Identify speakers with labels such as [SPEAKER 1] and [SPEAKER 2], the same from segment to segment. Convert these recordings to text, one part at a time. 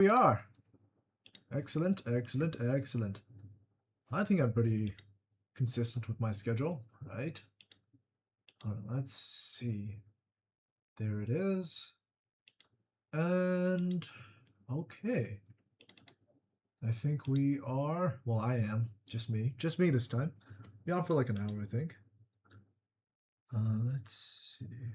[SPEAKER 1] We are. Excellent, excellent, excellent. I think I'm pretty consistent with my schedule, right? Let's see. There it is. And okay. I think we are, well, I am, just me this time. Be on for like an hour, I think. Let's see.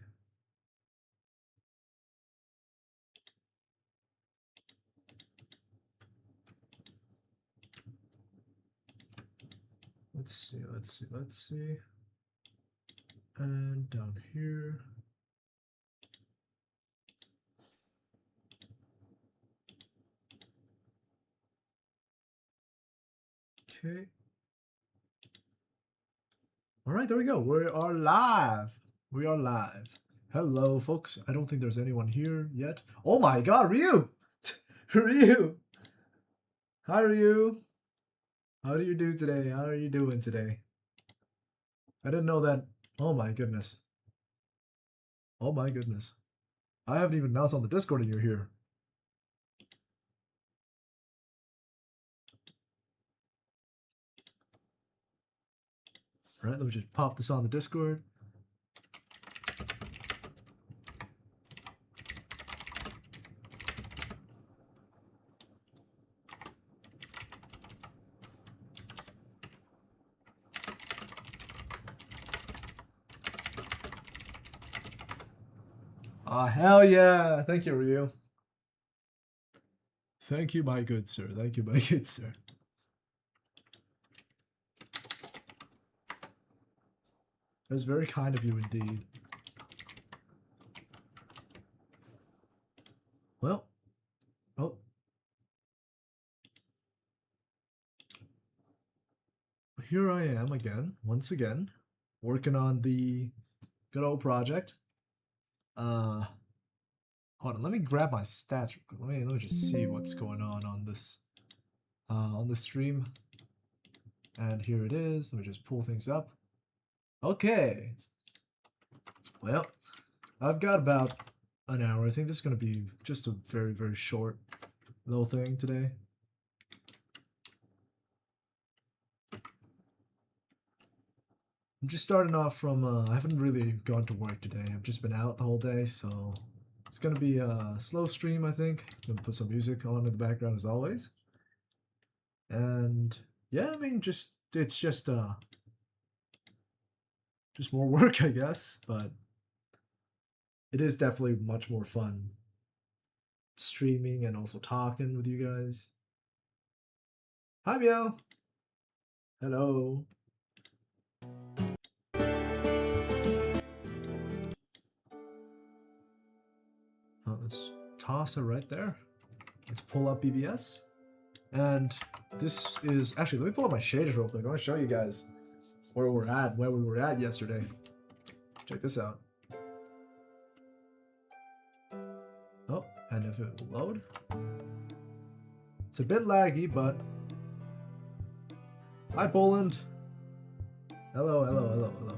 [SPEAKER 1] Let's see. And down here. Okay. All right, there we go. We are live. We are live. Hello, folks. I don't think there's anyone here yet. Oh my God, Ryu! Ryu! Hi, Ryu. How do you do today? How are you doing today? I didn't know that. Oh my goodness. Oh my goodness. I haven't even announced on the Discord that you're here. All right, let me just pop this on the Discord. Ah, hell yeah. Thank you, Ryu. Thank you, my good sir. Thank you, my good sir. That's very kind of you indeed. Well, oh. Here I am again, once again, working on the good old project. Hold on, let me grab my stats real quick. Let me just see what's going on this stream. And here it is. Let me just pull things up. Okay. Well, I've got about an hour. I think this is going to be just a very, very short little thing today. I'm just starting off from, I haven't really gone to work today. I've just been out the whole day, so it's going to be a slow stream, I think. I'm going to put some music on in the background as always. And yeah, I mean, it's just more work, I guess, but it is definitely much more fun streaming and also talking with you guys. Hi, Meow. Hello. Let's toss her right there. Let's pull up BBS. And this is, actually, let me pull up my shaders real quick. I want to show you guys where we were at yesterday. Check this out. Oh, and if it will load. It's a bit laggy, but hi, Poland. Hello, hello, hello, hello.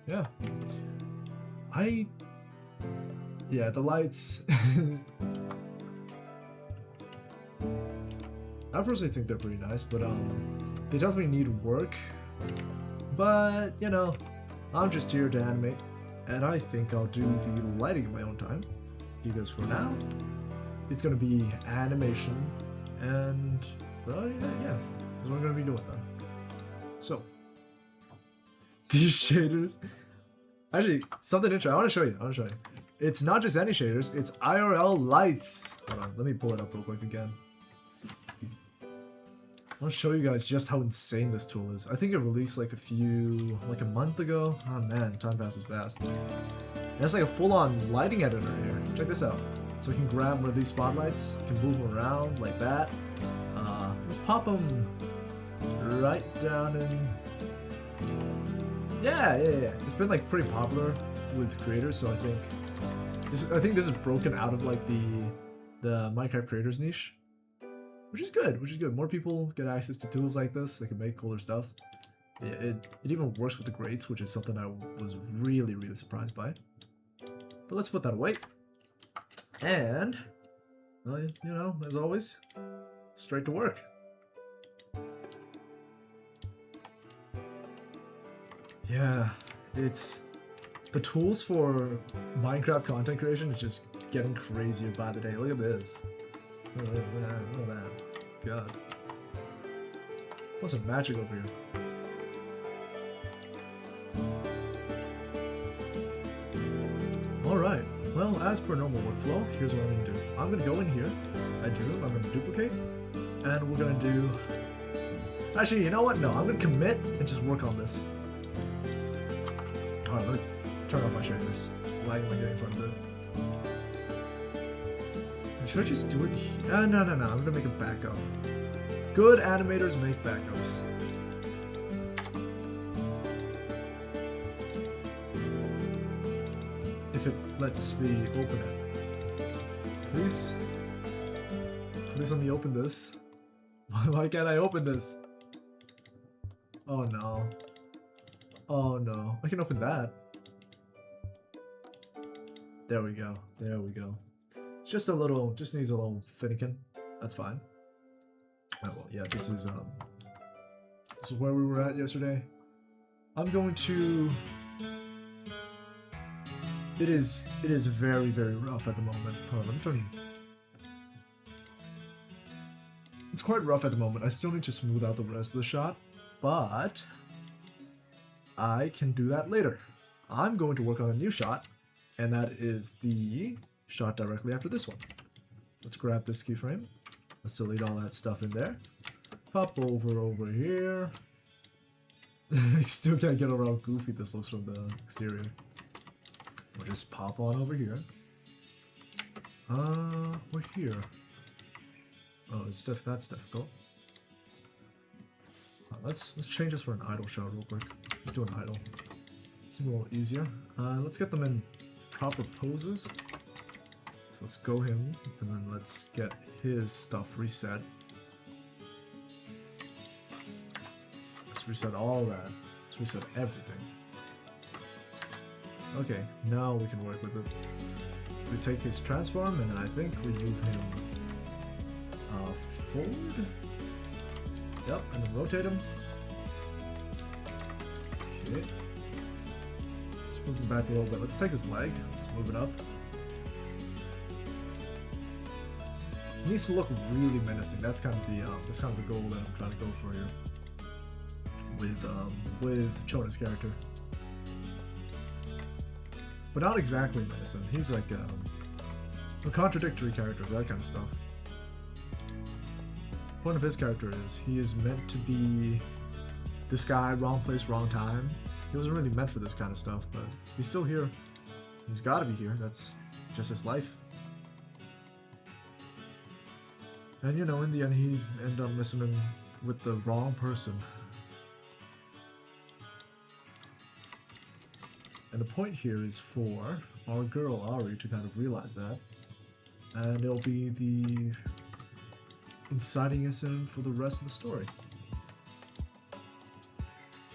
[SPEAKER 1] Yeah. Yeah, the lights. I personally think they're pretty nice, but they definitely need work. But, you know, I'm just here to animate, and I think I'll do the lighting in my own time. Because for now, it's gonna be animation, and well, yeah, that's what I'm gonna be doing then. So, these shaders. Actually, something interesting. I want to show you. It's not just any shaders. It's IRL lights. Hold on, let me pull it up real quick again. I want to show you guys just how insane this tool is. I think it released like a month ago. Oh man, time passes fast. And it's like a full-on lighting editor here. Check this out. So we can grab one of these spotlights, can move them around like that. Let's pop them right down in. Yeah. It's been like pretty popular with creators, so I think this is broken out of like the Minecraft creators niche, which is good. More people get access to tools like this. They can make cooler stuff. It even works with the grades, which is something I was really surprised by. But let's put that away. And, well, you know, as always, straight to work. Yeah, it's... The tools for Minecraft content creation is just getting crazier by the day. Look at this. Look at that. Look at that. God. What's some magic over here? Alright, well, as per normal workflow, here's what I'm going to do. I'm going to go in here, I'm going to duplicate, and we're going to do... Actually, you know what? No, I'm going to commit and just work on this. Alright, let me turn off my shaders. It's lagging like in front of it. Should I just do it here? No, I'm going to make a backup. Good animators make backups. If it lets me open it. Please? Please let me open this. Why can't I open this? Oh no. Oh no. I can open that. There we go. There we go. It's just a little, just needs a little finikin. That's fine. Oh well, yeah, this is where we were at yesterday. I'm going to... It is very, very rough at the moment. Hold on, let me turn... It's quite rough at the moment. I still need to smooth out the rest of the shot, but I can do that later. I'm going to work on a new shot, and that is the shot directly after this one. Let's grab this keyframe. Let's delete all that stuff in there. Pop over here. I still can't get over how goofy this looks from the exterior. We'll just pop on over here. We're here. Oh, that's difficult. Let's change this for an idle shot real quick. Let's do an idle. It's a little easier. Let's get them in proper poses. So let's go him, and then let's get his stuff reset. Let's reset all that. Let's reset everything. Okay, now we can work with it. We take his transform, and then I think we move him forward. Yep, and then rotate him. Okay. Let's move him back a little bit. Let's take his leg. Let's move it up. It needs to look really menacing. That's kind of the goal that I'm trying to go for here with Chona's character. But not exactly menacing. He's like a contradictory characters, that kind of stuff. The point of his character is he is meant to be this guy, wrong place, wrong time. He wasn't really meant for this kind of stuff, but he's still here. He's got to be here. That's just his life. And you know, in the end, he ended up listening with the wrong person. And the point here is for our girl Ari to kind of realize that, and it'll be the inciting incident for the rest of the story.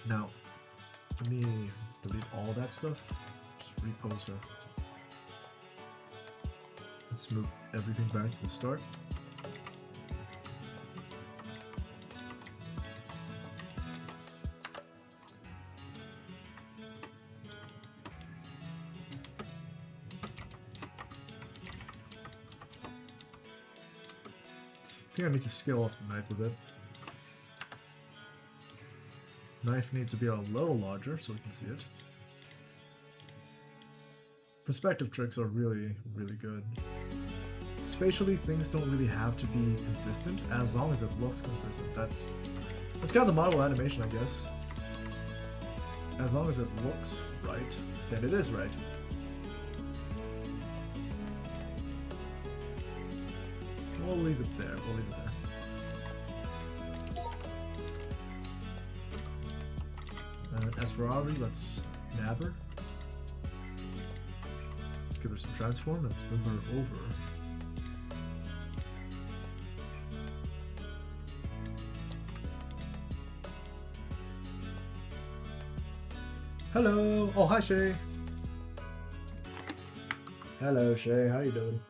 [SPEAKER 1] Now, let me delete all that stuff. Just repose her. Let's move everything back to the start. I think I need to scale off the knife a bit. Knife needs to be a little larger so we can see it. Perspective tricks are really, really good. Spatially, things don't really have to be consistent as long as it looks consistent. That's kind of the model animation, I guess. As long as it looks right, then it is right. We'll leave it there. We'll leave it there. And as for Ari, let's nab her. Let's give her some transform. Let's move her over. Hello. Oh, hi Shay. Hello Shay. How you doing?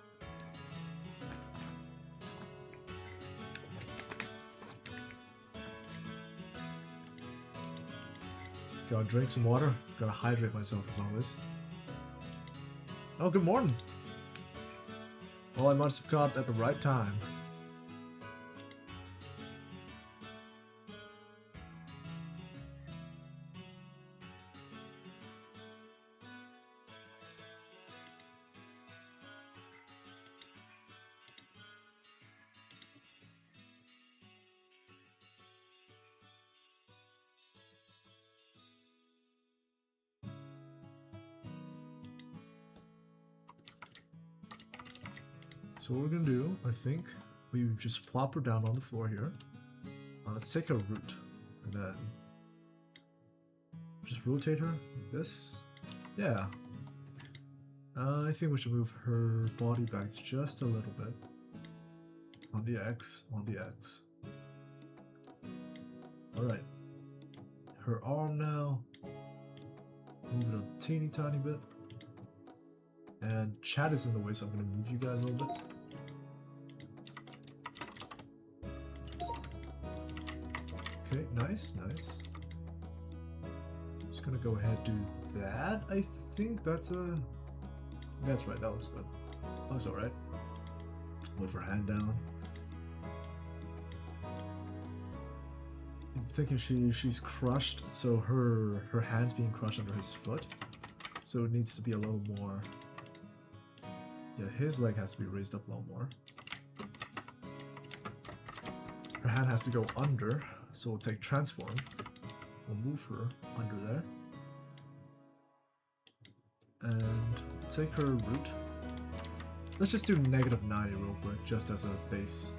[SPEAKER 1] Gotta drink some water. Gotta hydrate myself as always. Oh, good morning. Well, I must have caught at the right time. So what we're gonna do, I think, we just plop her down on the floor here. Let's take a root, and then just rotate her like this. Yeah. I think we should move her body back just a little bit. On the X, on the X. Alright. Her arm now. Move it a teeny tiny bit. And chat is in the way, so I'm going to move you guys a little bit. Okay, nice, nice. Just going to go ahead and do that. I think that's a... That's right, that looks good. That looks alright. Move her hand down. I'm thinking she's crushed, so her hand's being crushed under his foot. So it needs to be a little more... Yeah, his leg has to be raised up a little more. Her hand has to go under, so we'll take transform. We'll move her under there. And take her root. Let's just do -90 real quick, just as a base.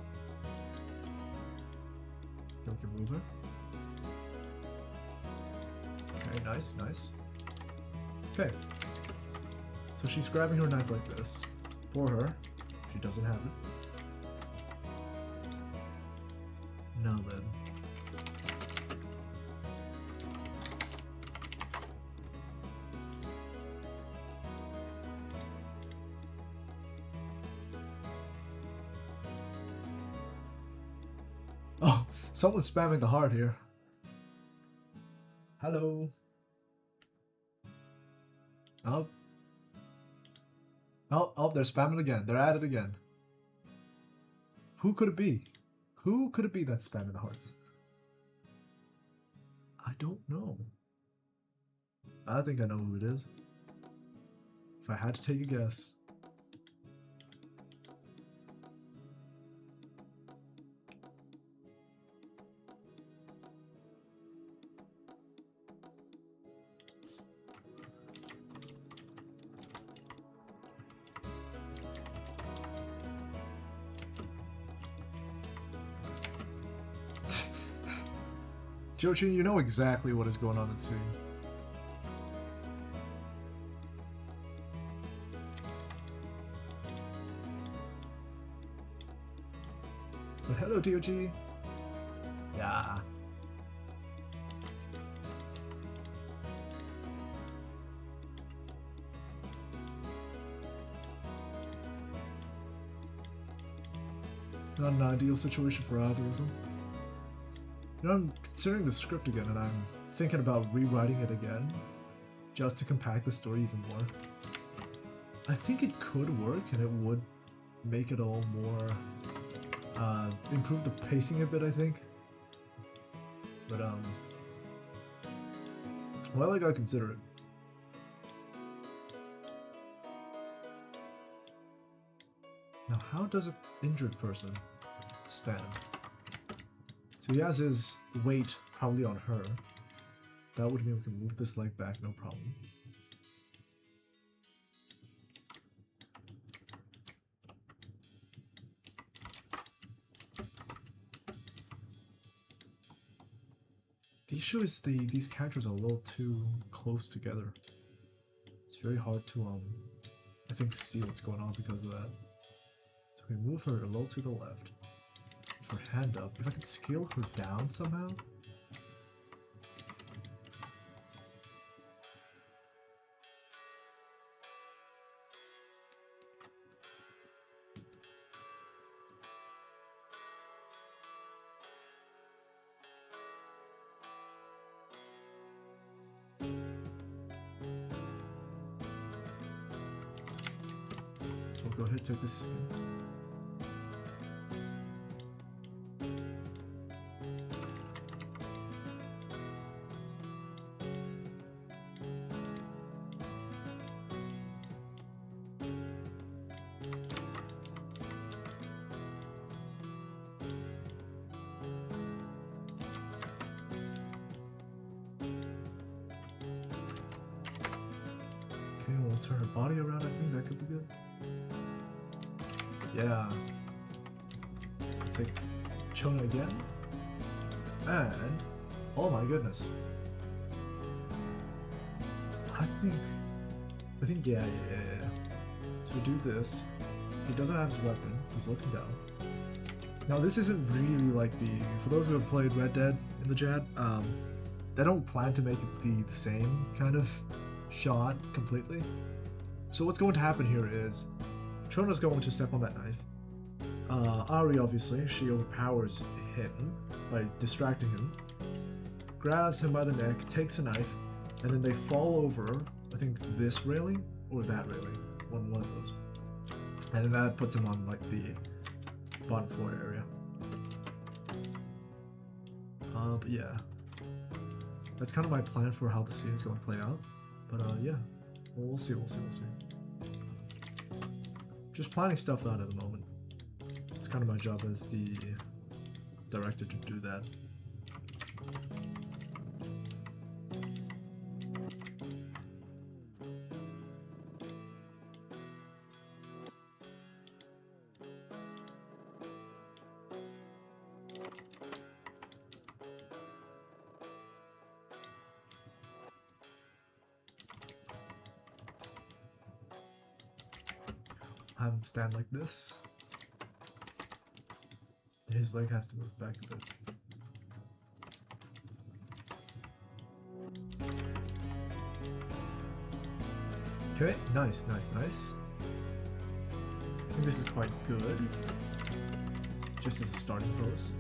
[SPEAKER 1] Then we can move her. Okay, nice, nice. Okay. So she's grabbing her knife like this. For her, she doesn't have it. Now then. Oh, someone's spamming the heart here. Hello. Oh. Oh, they're spamming again. They're at it again. Who could it be? Who could it be that's spamming the hearts? I don't know. I think I know who it is. If I had to take a guess. Jochin, you know exactly what is going on in scene. But hello, TOG. Yeah. Not an ideal situation for either of them. You know, I'm considering the script again, and I'm thinking about rewriting it again, just to compact the story even more. I think it could work, and it would make it all more, improve the pacing a bit, I think. But, well, I gotta consider it. Now, how does an injured person stand? So he has his weight probably on her. That would mean we can move this leg back, no problem. The issue is these characters are a little too close together. It's very hard to I think see what's going on because of that. So we move her a little to the left. Her hand up. If I could scale her down somehow. we'll go ahead and take this scene. Okay, we'll turn her body around. I think that could be good. Yeah. Take Chona again. And oh my goodness. I think yeah. So we do this. He doesn't have his weapon. He's looking down. Now this isn't really like for those who have played Red Dead in the chat, they don't plan to make it be the same kind of shot completely. So what's going to happen here is Chona's going to step on that knife. Ari, obviously, she overpowers him by distracting him, grabs him by the neck, takes a knife, and then they fall over, I think this railing or that railing, one of those. And then that puts him on like the bottom floor area. But yeah, that's kind of my plan for how the scene is going to play out. But yeah, we'll see. Just planning stuff out at the moment. It's kind of my job as the director to do that. Have him stand like this. His leg has to move back a bit. Okay, nice. I think this is quite good. Just as a starting pose.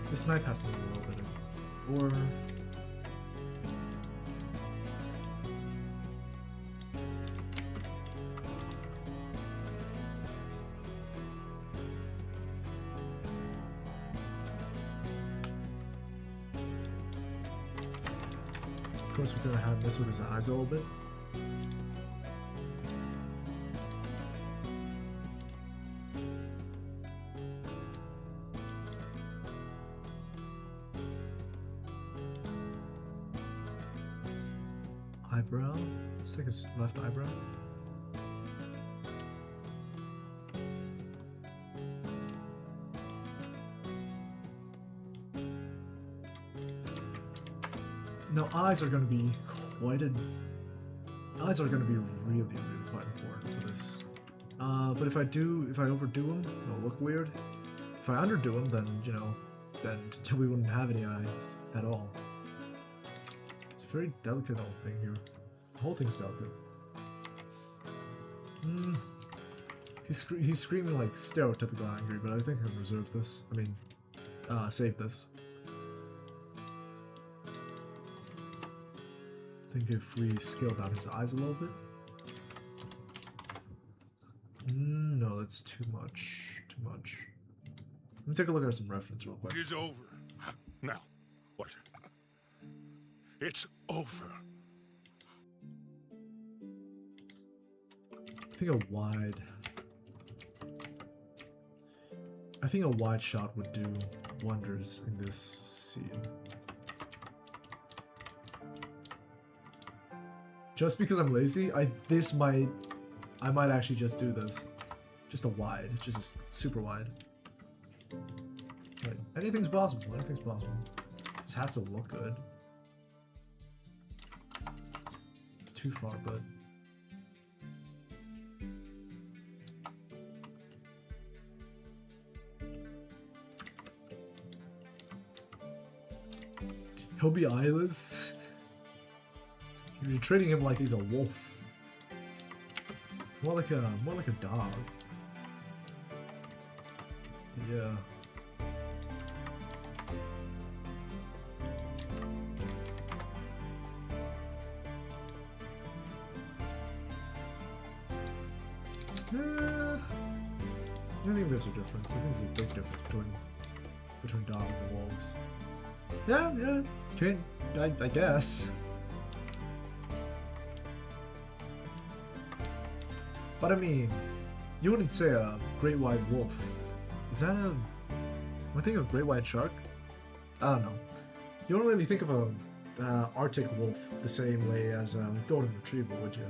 [SPEAKER 1] This knife has to move a little bit. Or of course, we're gonna have this with his eyes a little bit. Eyebrow. Let's take his left eyebrow. Now, eyes are going to be quite eyes are going to be really quite important for this. But if I overdo them, it'll look weird. If I underdo them, then then we wouldn't have any eyes at all. It's a very delicate little thing here. The whole thing's delicate. He's screaming like stereotypical angry, but I think I can reserve this. I mean, save this. I think if we scale down his eyes a little bit. No, that's too much. Let me take a look at some reference real quick.
[SPEAKER 2] It is over. Now, what? It's over.
[SPEAKER 1] I think a wide shot would do wonders in this scene. Just because I'm lazy, I might actually just do this. Just a wide, just a super wide. Right. Anything's possible. Just has to look good. Too far, but he'll be eyeless. You're treating him like he's a wolf. More like a dog. Yeah. I think there's a difference. I think there's a big difference between dogs and wolves. Yeah, okay, I guess. But I mean, you wouldn't say a great white wolf. Is that a... I think of great white shark? I don't know. You don't really think of a Arctic wolf the same way as a golden retriever, would you?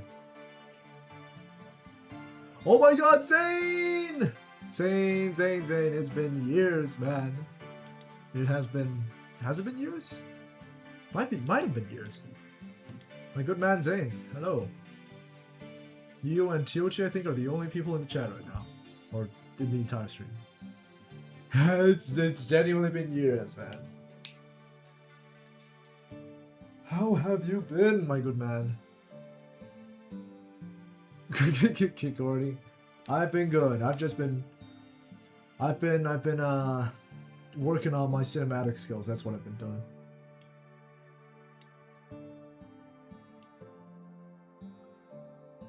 [SPEAKER 1] Oh my god, Zane! Zane, it's been years, man. It has been... Has it been years? Might have been years. My good man Zane, hello. You and Tiochi, I think, are the only people in the chat right now. Or in the entire stream. It's genuinely been years, man. How have you been, my good man? Kikori. I've been good. I've been working on my cinematic skills. That's what I've been doing.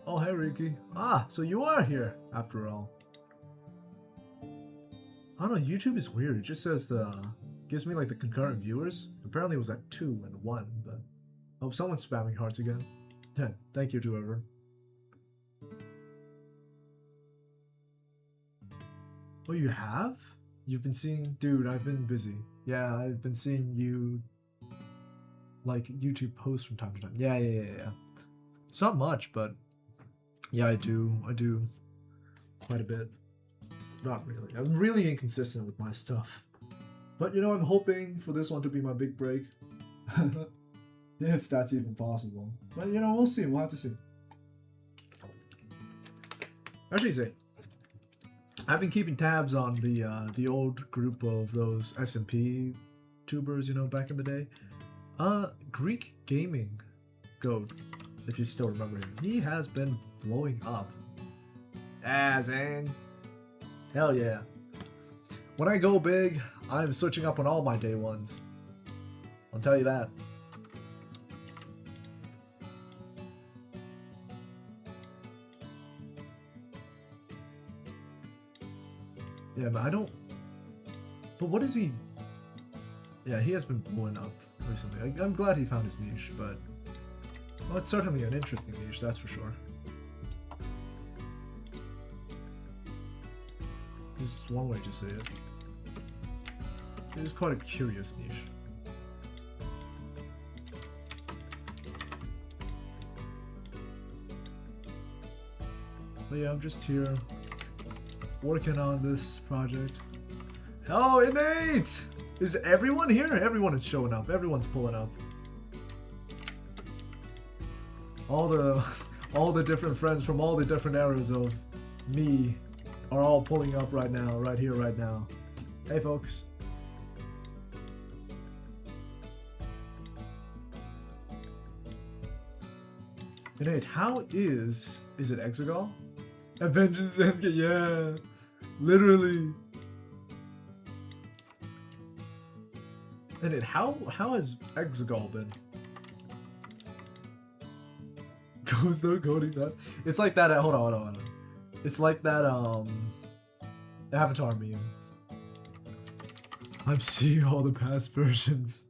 [SPEAKER 1] Oh, hey, Riki. Ah, so you are here, after all. I don't know, YouTube is weird. It just says gives me like the concurrent viewers. Apparently it was at 2 and 1, but I hope someone's spamming hearts again. Yeah, thank you to whoever. Oh, you have? You've been seeing... Dude, I've been busy. Yeah, I've been seeing you... like, YouTube posts from time to time. Yeah. It's not much, but... yeah, I do quite a bit. Not really. I'm really inconsistent with my stuff. But, you know, I'm hoping for this one to be my big break. If that's even possible. But, you know, we'll see. We'll have to see. Actually, say, I've been keeping tabs on the old group of those SMP tubers, you know, back in the day. Greek Gaming Goat, if you still remember him. He has been blowing up. Ah, Zane. Hell yeah. When I go big, I'm switching up on all my day ones. I'll tell you that. Yeah, but I don't... But what is he... Yeah, he has been blowing up recently. I'm glad he found his niche, but... well, it's certainly an interesting niche, that's for sure. Just one way to say it. It is quite a curious niche. But yeah, I'm just here working on this project. Oh, Innate! Is everyone here? Everyone is showing up. Everyone's pulling up. All the different friends from all the different eras of me are all pulling up right now, right here, right now. Hey, folks. Innate, how is it Exegol? Avengers Endgame, yeah. Literally. Innate, how has Exegol been? Goes no coding nuts. It's like that, hold on. It's like that, Avatar meme. I'm seeing all the past versions.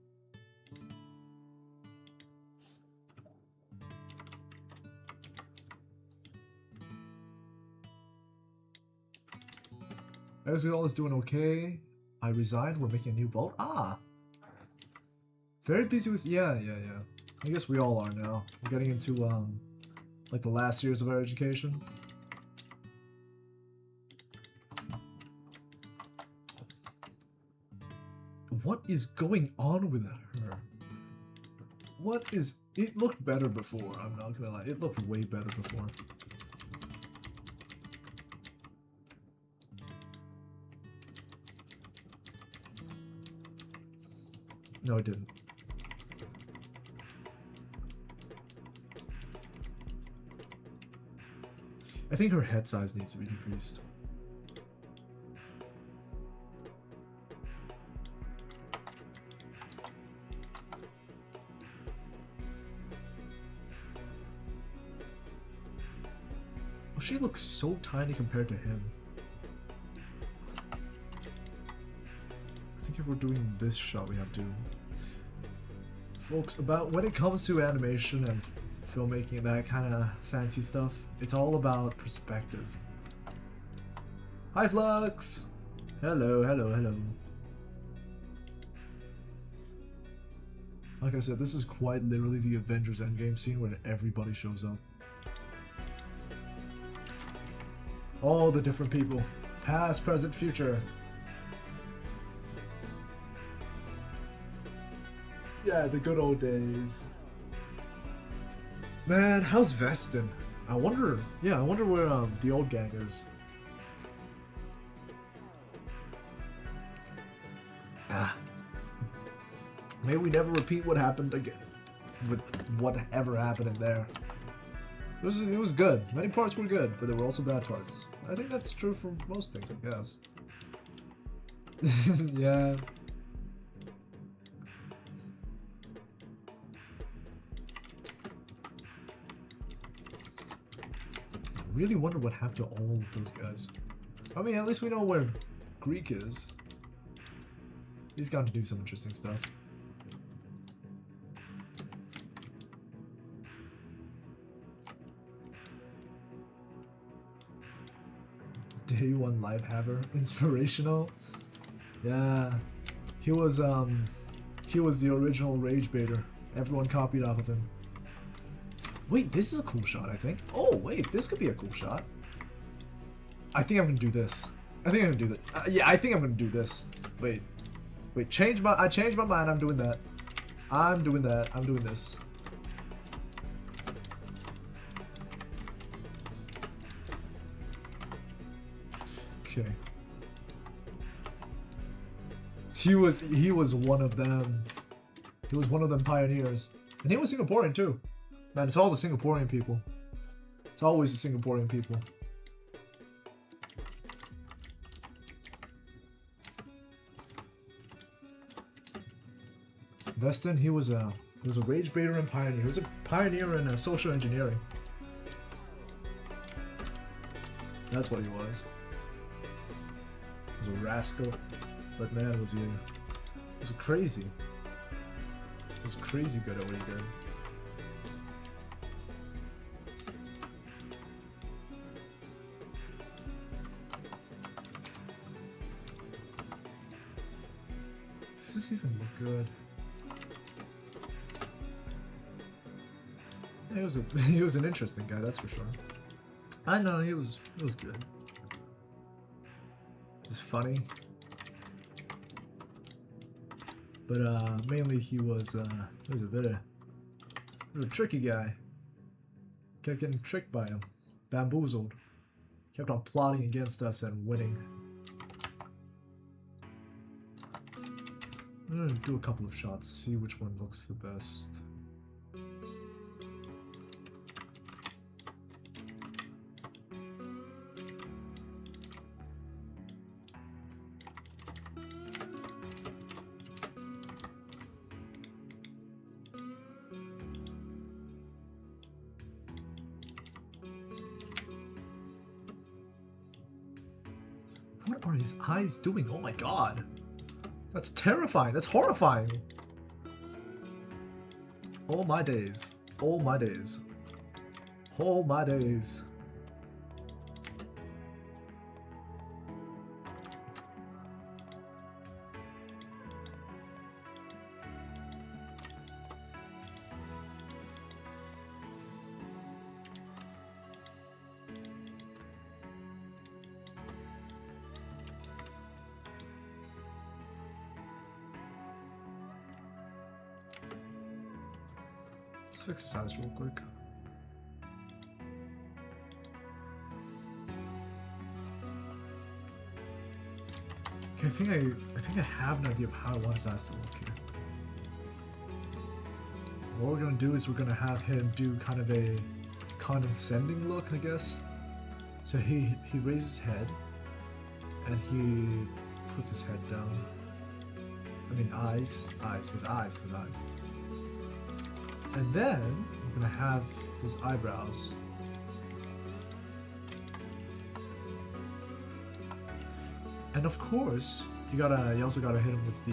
[SPEAKER 1] Exegol is doing okay. I resigned, we're making a new vault. Ah! Very busy with, yeah. I guess we all are now. We're getting into, like the last years of our education. What is going on with her? What is... It looked better before, I'm not gonna lie. It looked way better before. No, it didn't. I think her head size needs to be decreased. she looks so tiny compared to him. I think if we're doing this shot, we have to. Folks, about when it comes to animation and filmmaking and that kind of fancy stuff, it's all about perspective. Hi, Flux! Hello, hello, hello. Like I said, this is quite literally the Avengers Endgame scene where everybody shows up. All the different people. Past, present, future. Yeah, the good old days. Man, how's Vestin? I wonder where the old gang is. May we never repeat what happened again. With whatever happened in there. It was good. Many parts were good, but there were also bad parts. I think that's true for most things, I guess. Yeah. I really wonder what happened to all of those guys. I mean, at least we know where Greek is. He's got to do some interesting stuff. Day one live haver, inspirational. Yeah, he was the original rage baiter. Everyone copied off of him. Wait, this is a cool shot, I think. Oh wait, this could be a cool shot. I think I'm gonna do this. I think I'm gonna do that. Yeah, I think I'm gonna do this. Wait, I changed my mind. I'm doing that. I'm doing that. I'm doing this. Okay. He was one of them. He was one of them pioneers. And he was Singaporean too. Man, it's all the Singaporean people. It's always the Singaporean people. Vestin, he was a rage baiter and pioneer. He was a pioneer in social engineering. That's what he was. He was a rascal, but man, was he crazy. He was crazy good at what he did. Does this even look good? He was an interesting guy, that's for sure. I know it was good. It was funny, but mainly he was a bit of a tricky guy. Kept getting tricked by him, bamboozled. Kept on plotting against us and winning. I'm gonna do a couple of shots, see which one looks the best. What are his eyes doing? Oh my god. That's terrifying. That's horrifying. Oh my days. Oh my days. Oh my days. Let's fix his eyes real quick. Okay, I think I have an idea of how I want his eyes to look here. What we're gonna do is we're gonna have him do kind of a condescending look, I guess. So he raises his head and he puts his head down. I mean his eyes. And then we're gonna have his eyebrows And of course, you also gotta hit him with the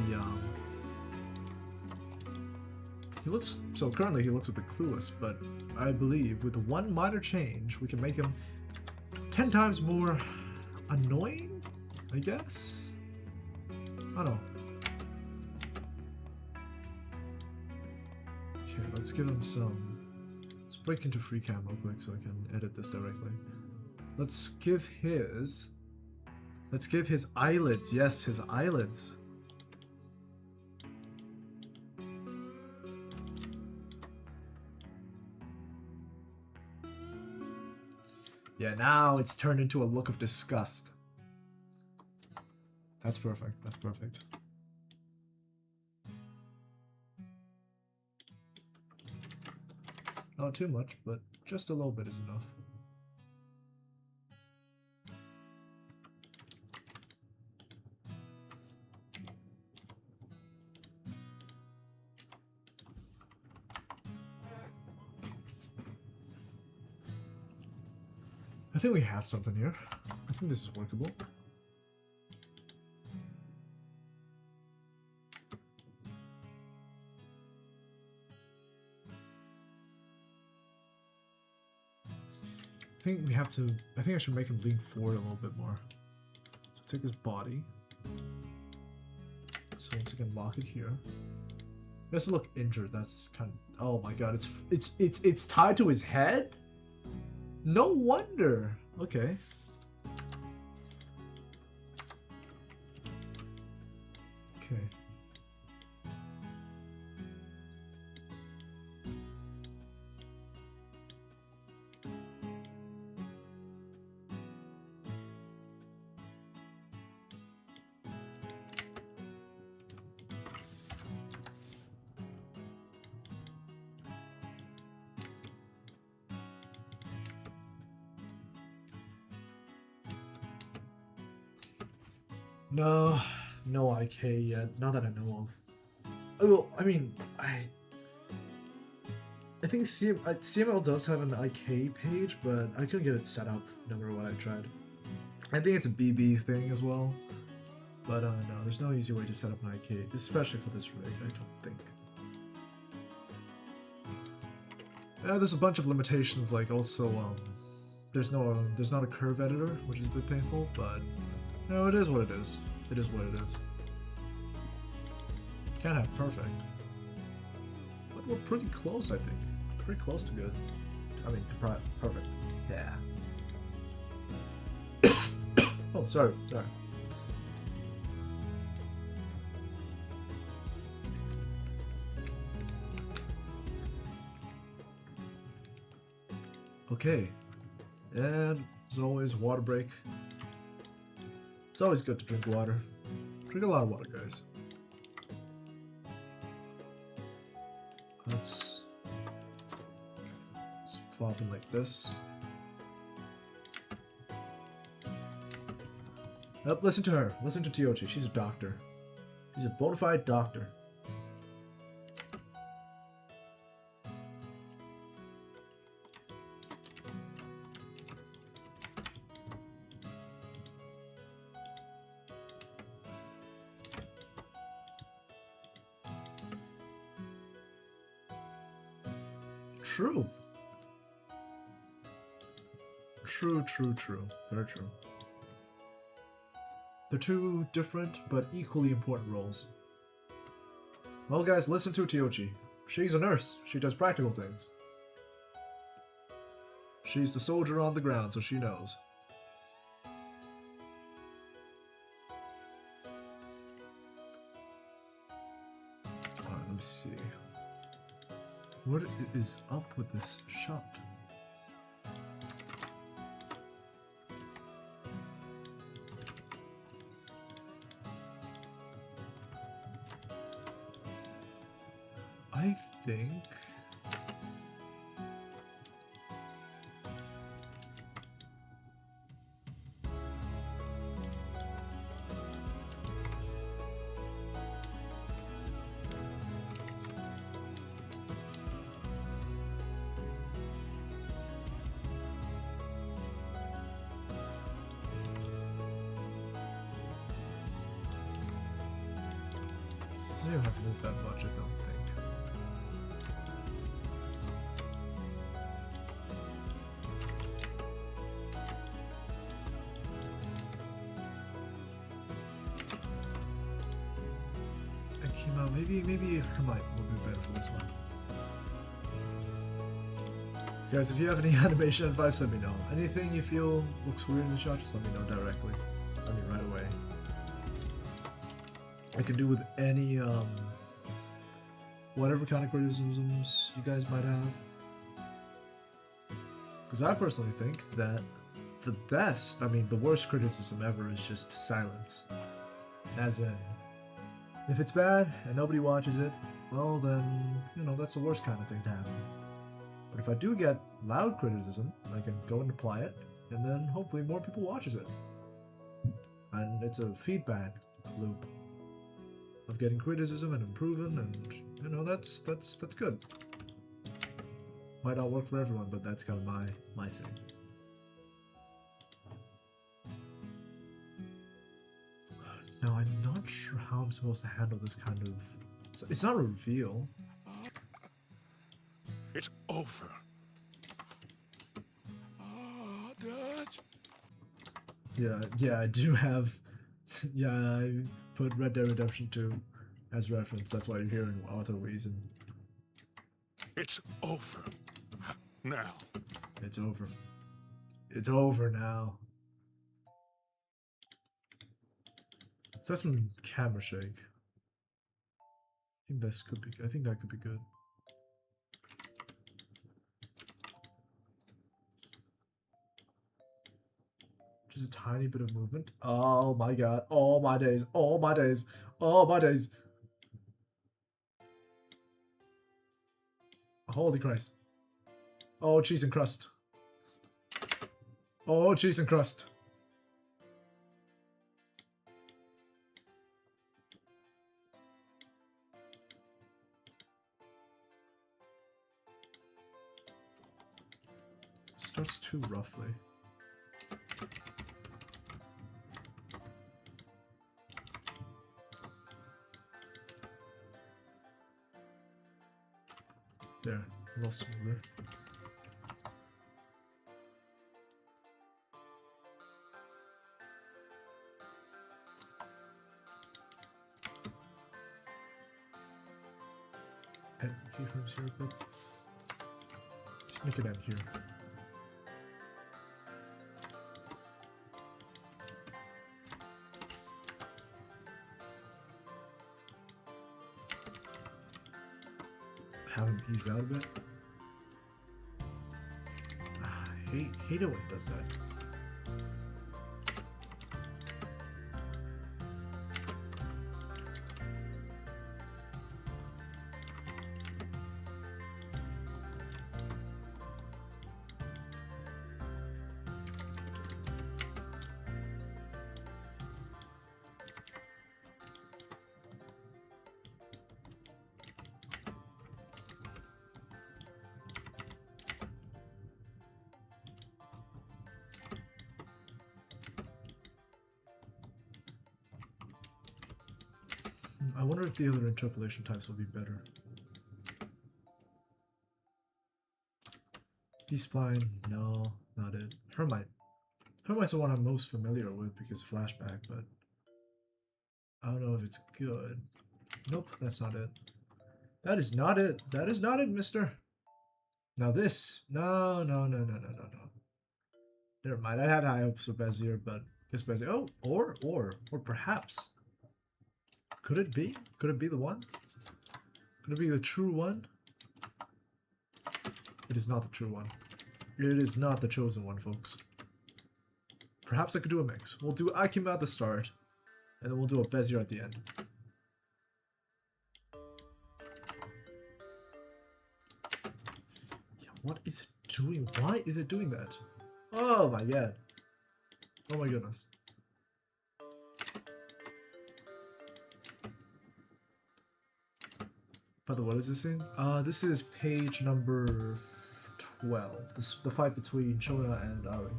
[SPEAKER 1] currently he looks a bit clueless, but I believe with one minor change we can make him 10 times more annoying, I guess? I don't know. Okay, let's give him some... Let's break into free cam real quick so I can edit this directly. Let's give his eyelids. Yes, his eyelids. Yeah, now it's turned into a look of disgust. That's perfect. That's perfect. Not too much, but just a little bit is enough. I think we have something here. I think this is workable. I think I should make him lean forward a little bit more. So take his body. So once again, lock it here. He has to look injured. That's kind of... Oh my god, it's tied to his head? No wonder. Okay. Okay. No IK yet. Not that I know of. Well, I mean, I think CML does have an IK page, but I couldn't get it set up no matter what I tried. I think it's a BB thing as well. But no, there's no easy way to set up an IK, especially for this rig, I don't think. There's a bunch of limitations, like also, there's not a curve editor, which is a bit painful, but no, it is what it is. It is what it is. Can't have perfect. But we're pretty close, I think. Pretty close to good. I mean, to perfect. Yeah. Oh, sorry. Okay. And as always, water break. It's always good to drink water. Drink a lot of water, guys. Let's plop in like this. Oh, listen to her. Listen to Tiochi. She's a doctor. She's a bona fide doctor. True. True. Very true. They're two different but equally important roles. Well, guys, listen to Tiochi. She's a nurse. She does practical things. She's the soldier on the ground, so she knows. Alright, let me see. What is up with this shot? I think... shouldn't have to move that much, I don't think. Akima, maybe Hermite will do better for this one. Guys, if you have any animation advice, let me know. Anything you feel looks weird in the shot, just let me know directly. I mean, right away. I can do with any, whatever kind of criticisms you guys might have. Because I personally think that the best, I mean, the worst criticism ever is just silence. As in, if it's bad and nobody watches it, well then, you know, that's the worst kind of thing to happen. But if I do get loud criticism, I can go and apply it, and then hopefully more people watches it. And it's a feedback loop of getting criticism and improving, and you know, that's good. Might not work for everyone, but that's kind of my thing. Now I'm not sure how I'm supposed to handle this kind of. It's not a reveal.
[SPEAKER 2] It's over. Ah, Dutch.
[SPEAKER 1] Yeah, I do have. Yeah, I put Red Dead Redemption 2 as reference. That's why you're hearing Arthur Weason.
[SPEAKER 2] It's over. Now.
[SPEAKER 1] It's over. It's over now. So that's some camera shake. I think that could be good. Just a tiny bit of movement. Oh my god. Oh my days. Oh my days. Oh my days. Holy Christ. Oh, cheese and crust. Oh, cheese and crust. Starts too roughly. There, a little smoother. Add keyframes here a bit. Let's make it end here. Have him ease out a bit. I hate it when it does that. I wonder if the other interpolation types will be better. B-spline, no, not it. Hermite. Hermite's the one I'm most familiar with because of flashback, but I don't know if it's good. Nope, that's not it. That is not it. That is not it, mister. Now this. No. Never mind. I had high hopes for Bezier, but it's Bezier. Oh, or perhaps. Could it be? Could it be the one? Could it be the true one? It is not the true one. It is not the chosen one, folks. Perhaps I could do a mix. We'll do Akima at the start, and then we'll do a Bezier at the end. Yeah, what is it doing? Why is it doing that? Oh my god. Oh my goodness. By the way, what is this in? This is page number 12. The fight between Shona and Ari.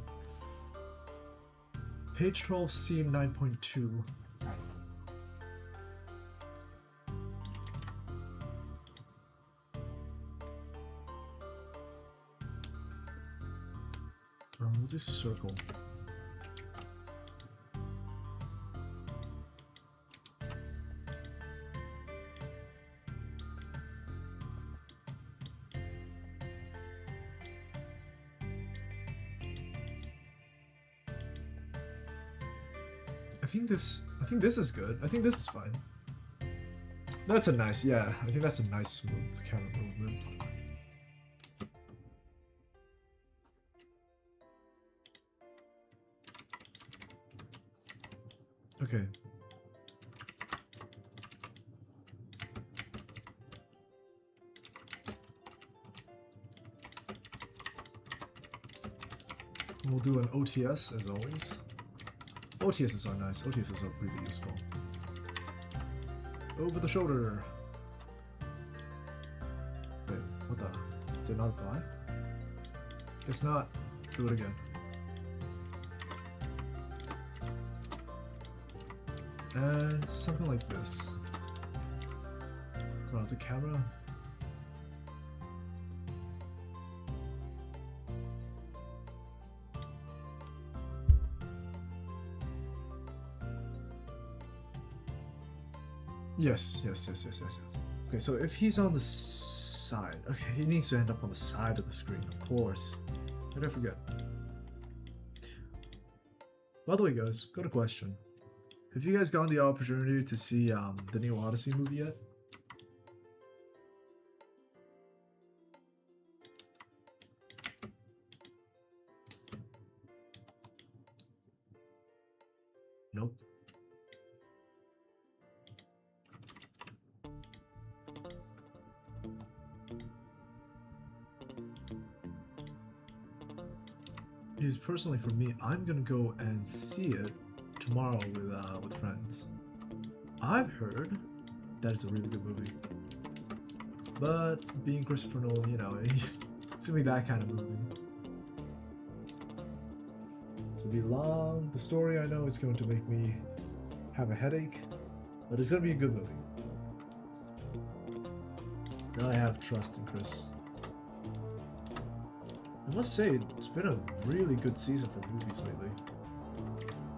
[SPEAKER 1] Page 12, scene 9.2. do circle. I think this is good. I think this is fine. That's a nice, yeah. I think that's a nice smooth camera movement. Okay. We'll do an OTS as always. OTSs are nice. OTSs are really useful. Over the shoulder. Wait, what the? Did not apply? Guess not. Do it again. And something like this. Wow, the camera. Yes. Okay, so if he's on the side, okay, he needs to end up on the side of the screen, of course. How did I forget? By the way, guys, got a question. Have you guys gotten the opportunity to see the new Odyssey movie yet? Nope. Because personally for me, I'm gonna go and see it tomorrow with friends. I've heard that it's a really good movie. But being Christopher Nolan, you know, it's gonna be that kind of movie. It's gonna be long. The story, I know, is going to make me have a headache, but it's gonna be a good movie. Now I have trust in Chris. I must say, it's been a really good season for movies lately.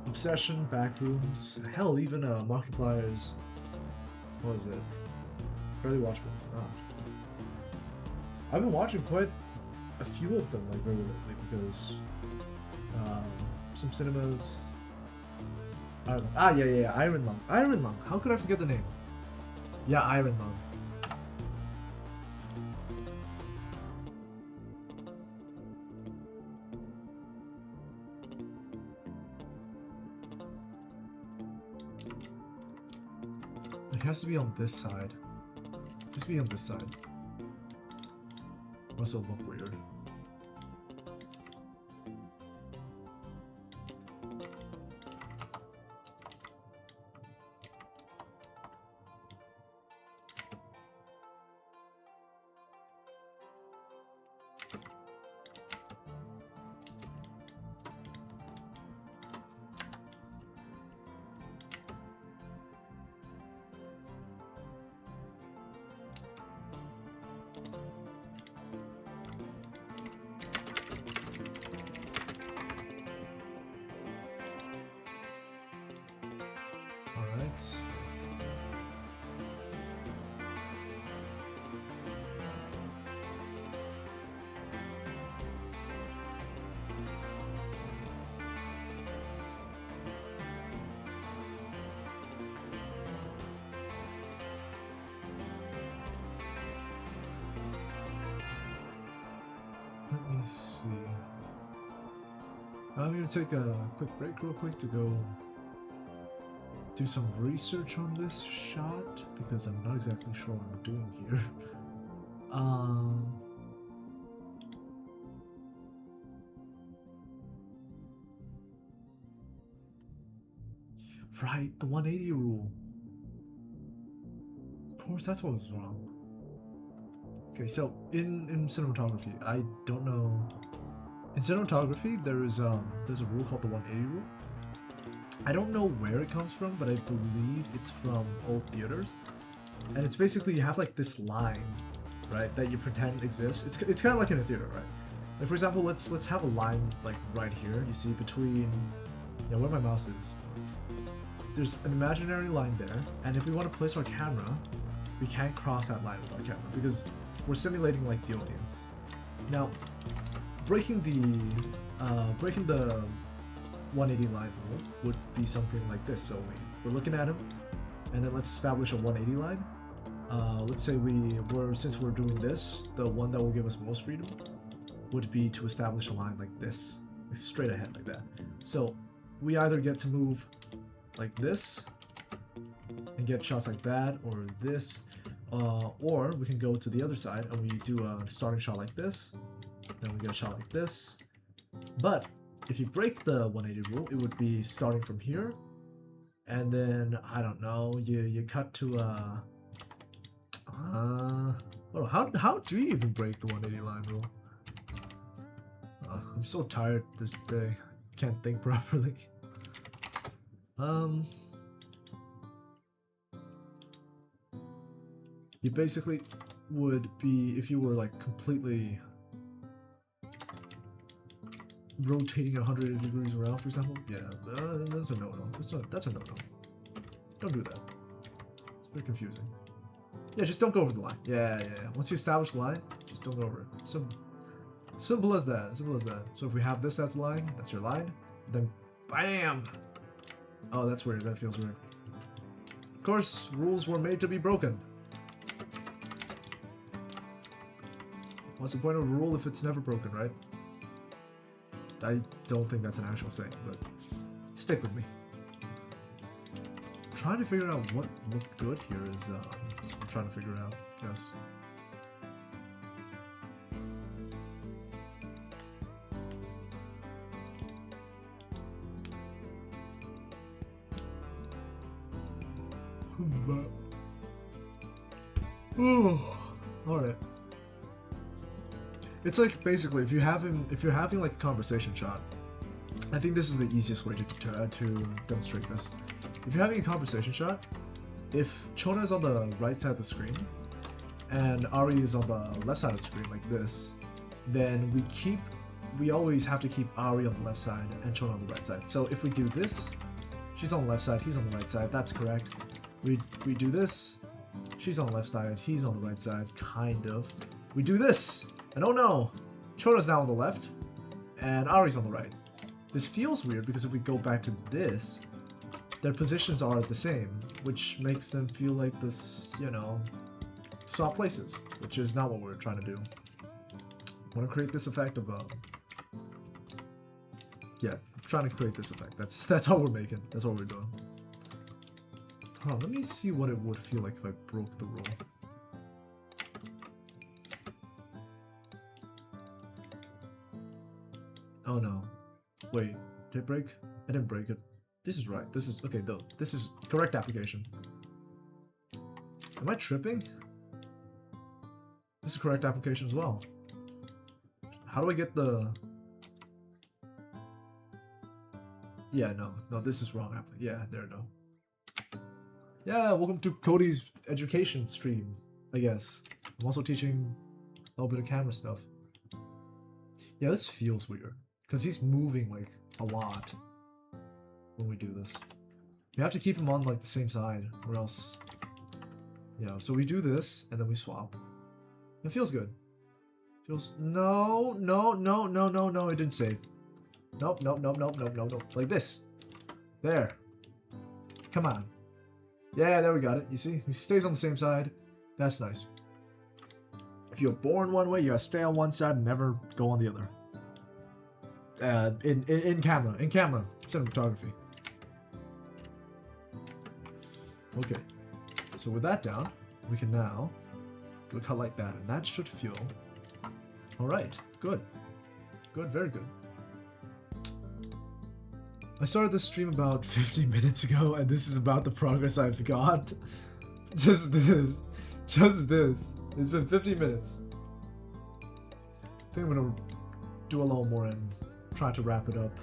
[SPEAKER 1] Obsession, Backrooms, hell, even Markiplier's, what was it? Barely watched one. I've been watching quite a few of them, like, very lately, because some cinemas... yeah, Iron Lung. Iron Lung, how could I forget the name? Yeah, Iron Lung. It has to be on this side. It has to be on this side. Or else it'll look weird. Let me see. I'm gonna take a quick break real quick to go do some research on this shot because I'm not exactly sure what I'm doing here. Right, the 180 rule. Of course, that's what was wrong. Okay, so in cinematography, I don't know. In cinematography, there's a rule called the 180 rule. I don't know where it comes from, but I believe it's from old theaters. And it's basically you have like this line, right, that you pretend exists. It's kind of like in a theater, right? Like for example, let's have a line like right here. You see between, yeah, where my mouse is. There's an imaginary line there, and if we want to place our camera, we can't cross that line with our camera because we're simulating like the audience. Now, breaking the 180 line rule would be something like this. So we're looking at him, and then let's establish a 180 line. Let's say since we're doing this, the one that will give us most freedom would be to establish a line like this, like straight ahead like that. So we either get to move like this and get shots like that, or this, or we can go to the other side and we do a starting shot like this, then we get a shot like this. But if you break the 180 rule, it would be starting from here, and then I don't know, you cut to how do you even break the 180 line rule? I'm so tired this day, can't think properly. You basically would be, if you were like completely rotating 180 degrees around, for example. Yeah, that's a no-no. That's a no-no. Don't do that. It's very confusing. Yeah, just don't go over the line. Yeah. Once you establish the line, just don't go over it. Simple as that. Simple as that. So if we have this as a line, that's your line. Then, bam! Oh, that's weird. That feels weird. Of course, rules were made to be broken. What's the point of a rule if it's never broken, right? I don't think that's an actual saying, but stick with me. Trying to figure out what looked good here is I'm trying to figure it out, yes. Alright. It's like basically if you're having like a conversation shot, I think this is the easiest way to demonstrate this. If you're having a conversation shot, if Chona is on the right side of the screen and Ari is on the left side of the screen like this, then we always have to keep Ari on the left side and Chona on the right side. So if we do this, she's on the left side, he's on the right side, that's correct. We do this, she's on the left side, he's on the right side, kind of. We do this, and oh no, Chona's now on the left, and Ari's on the right. This feels weird because if we go back to this, their positions are the same, which makes them feel like this, you know, swap places, which is not what we're trying to do. I want to create this effect of, yeah, trying to create this effect. That's all we're making. That's all we're doing. Hold on, let me see what it would feel like if I broke the rule. Oh no. Wait, did it break? I didn't break it. This is right. This is, okay, though. This is correct application. Am I tripping? This is correct application as well. How do I get the... Yeah, no, this is wrong. Yeah, there we go. Yeah, welcome to Cody's education stream, I guess. I'm also teaching a little bit of camera stuff. Yeah, this feels weird, because he's moving, like, a lot when we do this. You have to keep him on, like, the same side, or else... Yeah, so we do this, and then we swap. It feels good. Feels... No, it didn't save. Nope. Like this. There. Come on. Yeah, there we got it. You see? He stays on the same side. That's nice. If you're born one way, you gotta stay on one side and never go on the other. In camera, cinematography. Okay. So with that down, we can now do a cut like that, and that should feel alright. Good. Good, very good. I started this stream about 50 minutes ago, and this is about the progress I've got. Just this. It's been 50 minutes. I think I'm gonna do a little more and try to wrap it up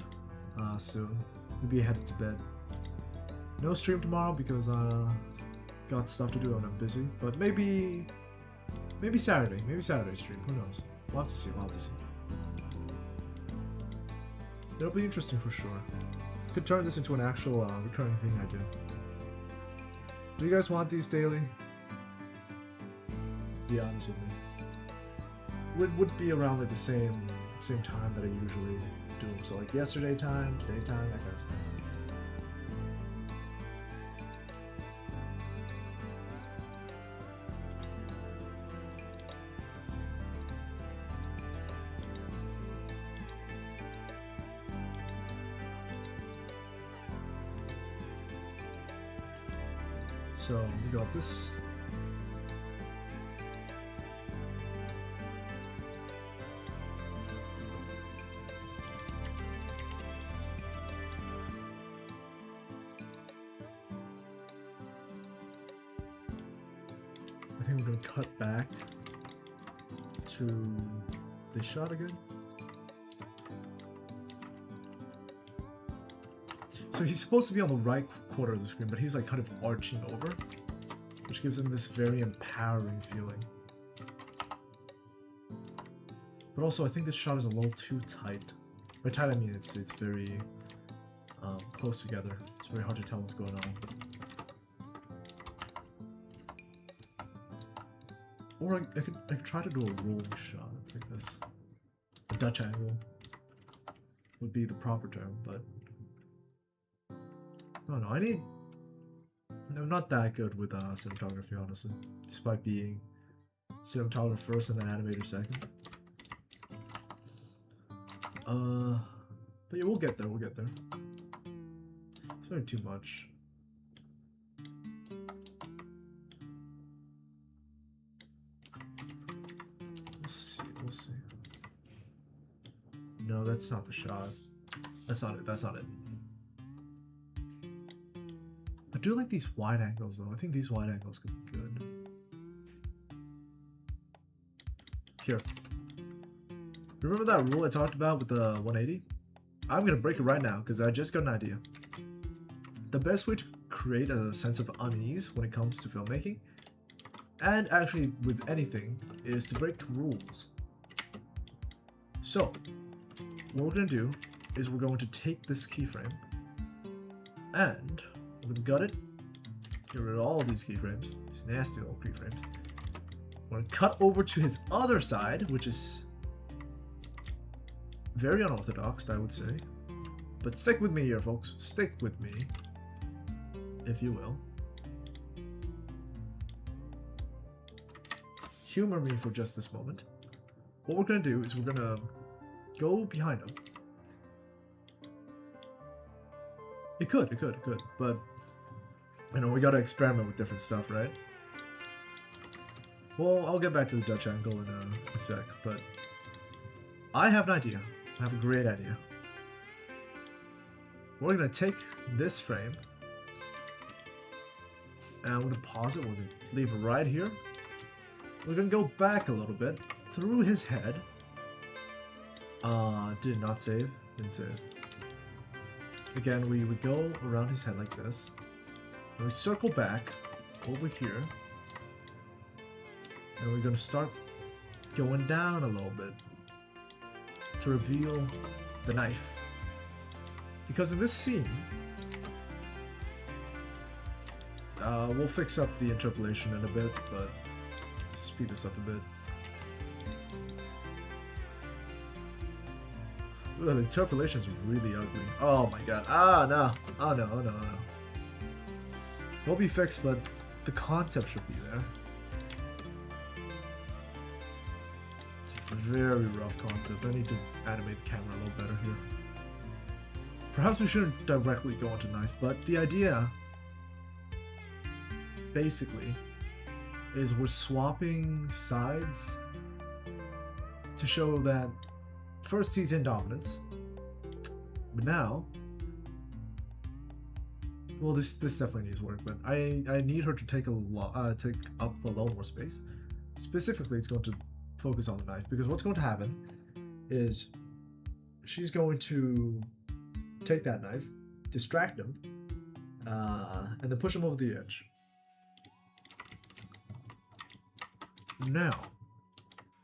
[SPEAKER 1] soon. Maybe headed to bed. No stream tomorrow because got stuff to do and I'm busy. But maybe Saturday. Maybe Saturday stream. Who knows? We'll have to see. It'll be interesting for sure. Could turn this into an actual recurring thing I do. Do you guys want these daily? Be honest with me. Would be around like the same time that I usually do them. So like yesterday time, today time, that kind of stuff. So we got this. I think we're going to cut back to this shot again. So he's supposed to be on the right quarter of the screen, but he's like kind of arching over, which gives him this very empowering feeling. But also, I think this shot is a little too tight. By tight, I mean it's very close together. It's very hard to tell what's going on. Or I could try to do a rolling shot like this. A Dutch angle would be the proper term, but no, I'm not that good with cinematography, honestly, despite being cinematographer first and then animator second. But yeah, we'll get there. It's very too much. We'll see. No, that's not the shot. That's not it. I do like these wide angles though. I think these wide angles could be good. Here. Remember that rule I talked about with the 180? I'm gonna break it right now because I just got an idea. The best way to create a sense of unease when it comes to filmmaking, and actually with anything, is to break rules. So, what we're gonna do is we're going to take this keyframe and we're gonna gut it, get rid of all of these keyframes, these nasty old keyframes. We're gonna cut over to his other side, which is very unorthodox, I would say. But stick with me here, folks. Stick with me, if you will. Humor me for just this moment. What we're gonna do is we're gonna go behind him. It could, but you know, we gotta experiment with different stuff, right? Well, I'll get back to the Dutch angle in a sec, but I have an idea. I have a great idea. We're gonna take this frame and we're gonna pause it. We're gonna leave it right here. We're gonna go back a little bit through his head. Did not save. Didn't save. Again, we would go around his head like this. And we circle back over here. And we're gonna start going down a little bit to reveal the knife. Because in this scene, we'll fix up the interpolation in a bit, but speed this up a bit. Ooh, the interpolation is really ugly. Oh my god. No. Oh no. It'll be fixed, but the concept should be there. It's a very rough concept. I need to animate the camera a little better here. Perhaps we shouldn't directly go into knife, but the idea, basically, is we're swapping sides to show that first he's in dominance, but now, well, this definitely needs work. But I need her to take up a little more space. Specifically, it's going to focus on the knife because what's going to happen is she's going to take that knife, distract him, and then push him over the edge. Now,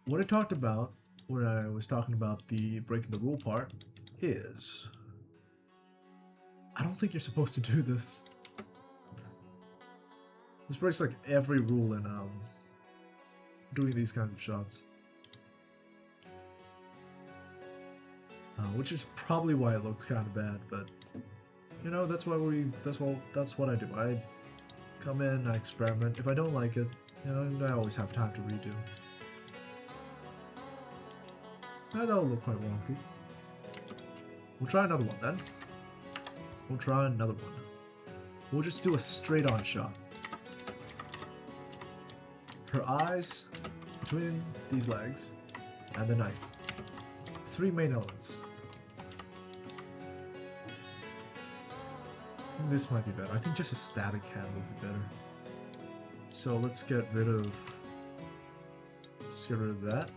[SPEAKER 1] what I talked about when I was talking about the breaking the rule part is... I don't think you're supposed to do this. This breaks like every rule in doing these kinds of shots. Which is probably why it looks kind of bad, but you know, that's what I do. I come in, I experiment. If I don't like it, you know, I always have time to redo. That'll look quite wonky. We'll try another one then. We'll try another one. We'll just do a straight-on shot. Her eyes between these legs and the knife. 3 main elements. This might be better. I think just a static hand would be better. So let's get rid of that.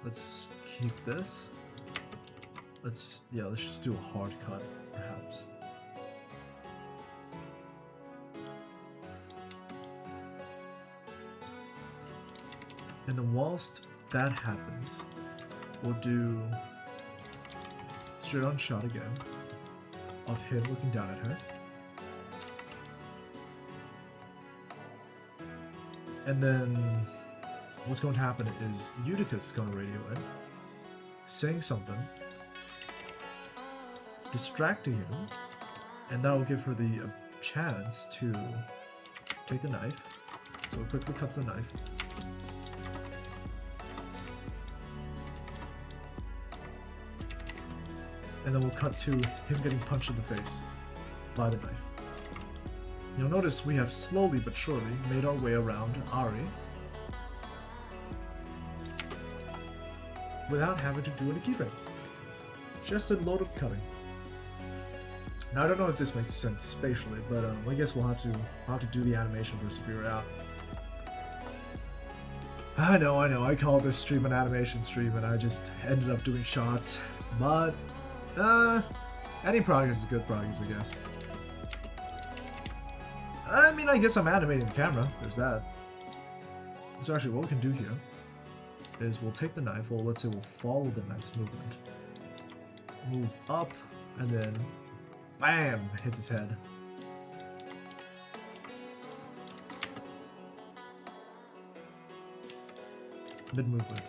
[SPEAKER 1] Let's keep this. Let's just do a hard cut, perhaps. And then whilst that happens, we'll do straight on shot again of him looking down at her. And then what's going to happen is Eutychus is going to radio in, saying something, distracting him, and that will give her the chance to take the knife. So it quickly cuts the knife. And then we'll cut to him getting punched in the face by the knife. You'll notice we have slowly but surely made our way around Ari without having to do any keyframes. Just a load of cutting. Now I don't know if this makes sense spatially, but I guess we'll have to do the animation first to figure it out. I know, I called this stream an animation stream and I just ended up doing shots, but any progress is good progress, I guess. I mean, I guess I'm animating the camera. There's that. So actually, what we can do here is we'll take the knife. Well, let's say we'll follow the knife's movement. Move up, and then, bam! Hits his head. Mid movement.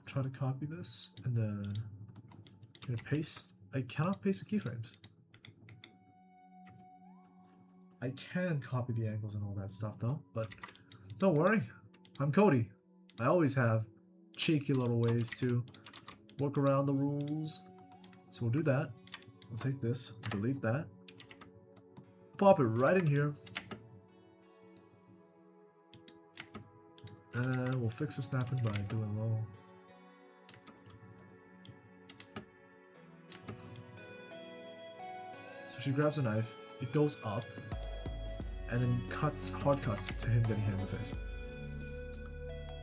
[SPEAKER 1] Try to copy this and then I'm gonna paste. I cannot paste the keyframes. I can copy the angles and all that stuff though, but don't worry, I'm Cody. I always have cheeky little ways to work around the rules. So we'll do that. We'll take this, delete that, pop it right in here, and we'll fix the snapping by doing low. She grabs a knife, it goes up, and then hard cuts to him getting hit in the face.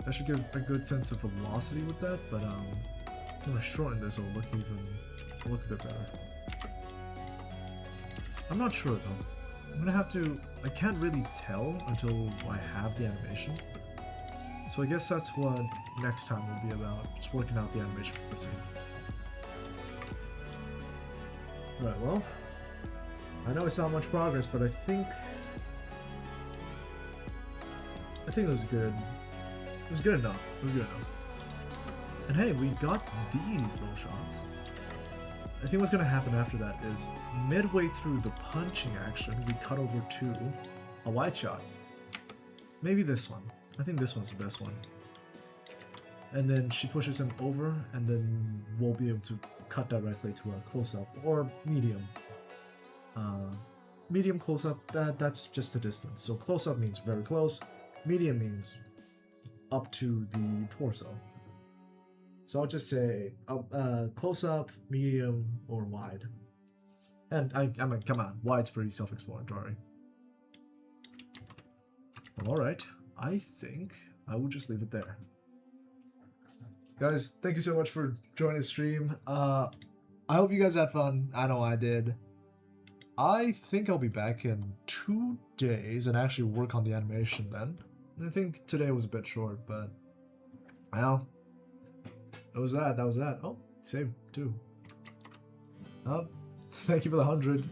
[SPEAKER 1] That should give a good sense of velocity with that, but I'm gonna shorten this, it'll look a bit better. I'm not sure though. I'm gonna have to, I can't really tell until I have the animation. So I guess that's what next time will be about, just working out the animation for the scene. Right, well, I know it's not much progress, but I think it was good. It was good enough. It was good enough. And hey, we got these little shots. I think what's gonna happen after that is midway through the punching action, we cut over to a wide shot. Maybe this one. I think this one's the best one. And then she pushes him over, and then we'll be able to cut directly to a close-up or medium. Medium close-up, that's just a distance. So close-up means very close. Medium means up to the torso. So I'll just say close up, medium, or wide. And I mean, come on, wide's pretty self-explanatory. Well, all right, I think I will just leave it there. Guys, thank you so much for joining the stream. I hope you guys had fun. I know I did. I think I'll be back in 2 days and actually work on the animation then. I think today was a bit short, but well, that was that. That was that. Oh, saved too. Thank you for the 100.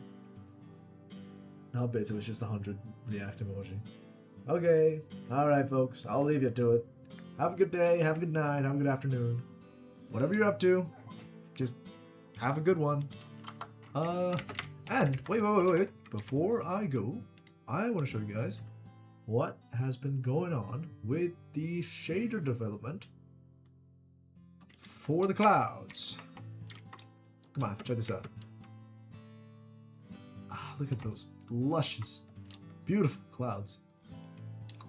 [SPEAKER 1] No bits, it was just 100 react emoji. Okay, alright folks, I'll leave you to it. Have a good day, have a good night, have a good afternoon. Whatever you're up to, just have a good one. And wait. Before I go, I want to show you guys what has been going on with the shader development for the clouds. Come on, check this out. Look at those luscious, beautiful clouds.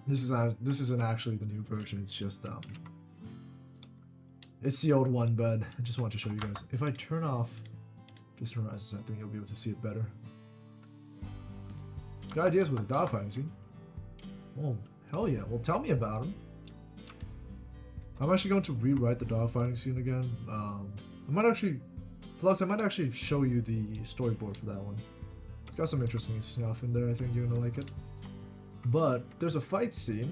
[SPEAKER 1] This isn't actually the new version. It's just it's the old one, but I just want to show you guys. If I turn off distant horizons, I think you'll be able to see it better. Got ideas with the dogfighting scene? Oh, hell yeah! Well, tell me about them. I'm actually going to rewrite the dogfighting scene again. I might actually, Flux, I might actually show you the storyboard for that one. It's got some interesting stuff in there. I think you're gonna like it. But there's a fight scene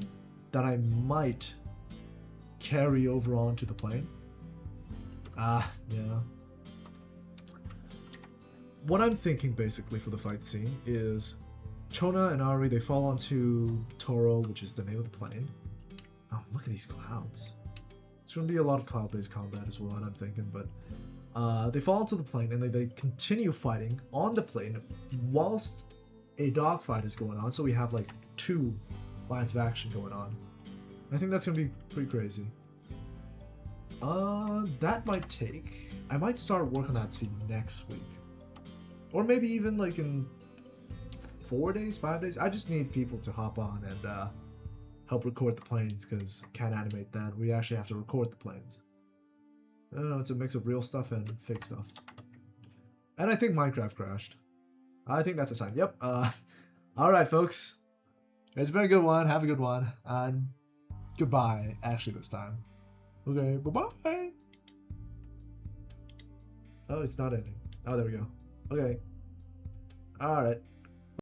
[SPEAKER 1] that I might carry over onto the plane. Yeah. What I'm thinking basically for the fight scene is Chona and Ari, they fall onto Toro, which is the name of the plane. Oh, look at these clouds. It's going to be a lot of cloud-based combat as well, and I'm thinking, but they fall onto the plane and they continue fighting on the plane whilst a dogfight is going on, so we have like 2 lines of action going on. I think that's going to be pretty crazy. That might take... I might start work on that scene next week. Or maybe even like in 4 days, 5 days. I just need people to hop on and help record the planes, because can't animate that. We actually have to record the planes. Oh, it's a mix of real stuff and fake stuff. And I think Minecraft crashed. I think that's a sign. Yep. Alright, folks. It's been a good one. Have a good one. And goodbye, actually, this time. Okay, bye-bye. Oh, it's not ending. Oh, there we go. Okay. Alright.